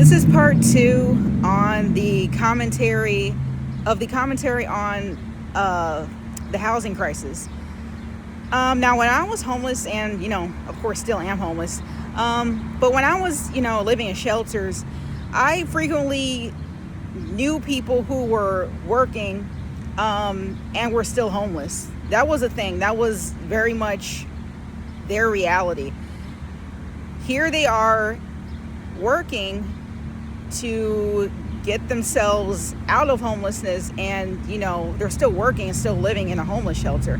This is part two on the commentary on the housing crisis. Now, when I was homeless, and of course, still am homeless, but when I was, living in shelters, I frequently knew people who were working and were still homeless. That was a thing. That was very much their reality. Here they are working to get themselves out of homelessness, and they're still working and still living in a homeless shelter,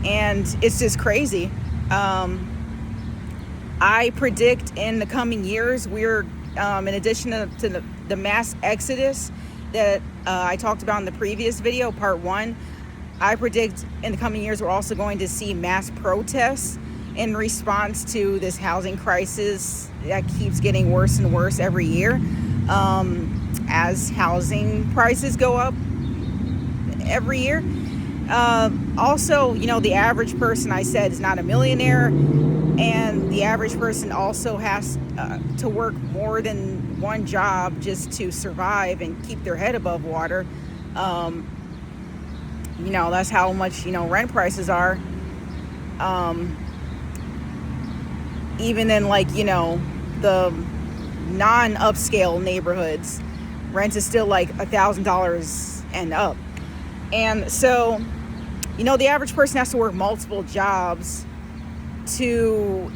and it's just crazy. I predict in the coming years we're in addition to the mass exodus that I talked about in the previous video, part one, I predict in the coming years we're also going to see mass protests in response to this housing crisis that keeps getting worse and worse every year, as housing prices go up every year. Also, the average person, I said, is not a millionaire, and the average person also has to work more than one job just to survive and keep their head above water. That's how much rent prices are. Even in the non-upscale neighborhoods, rent is still like $1,000 and up. And so, the average person has to work multiple jobs to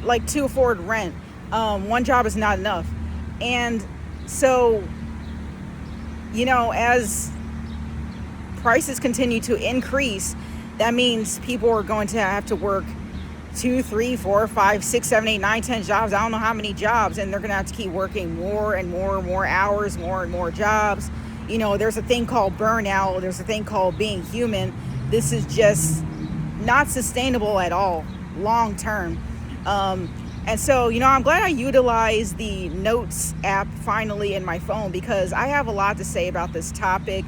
afford rent. One job is not enough. And so, as prices continue to increase, that means people are going to have to work 2, 3, 4, 5, 6, 7, 8, 9, 10 jobs. I don't know how many jobs, and they're going to have to keep working more and more hours, more and more jobs. There's a thing called burnout. There's a thing called being human. This is just not sustainable at all, long term. And so, I'm glad I utilized the Notes app finally in my phone, because I have a lot to say about this topic.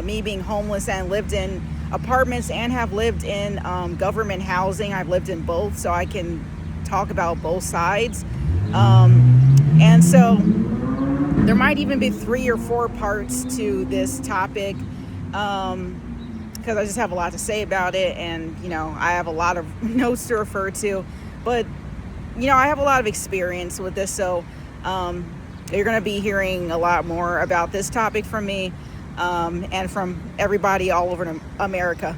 Me being homeless and lived in apartments and have lived in government housing. I've lived in both, so I can talk about both sides. And so there might even be 3 or 4 parts to this topic, because I just have a lot to say about it, and I have a lot of notes to refer to, but I have a lot of experience with this, so you're going to be hearing a lot more about this topic from me, and from everybody all over America.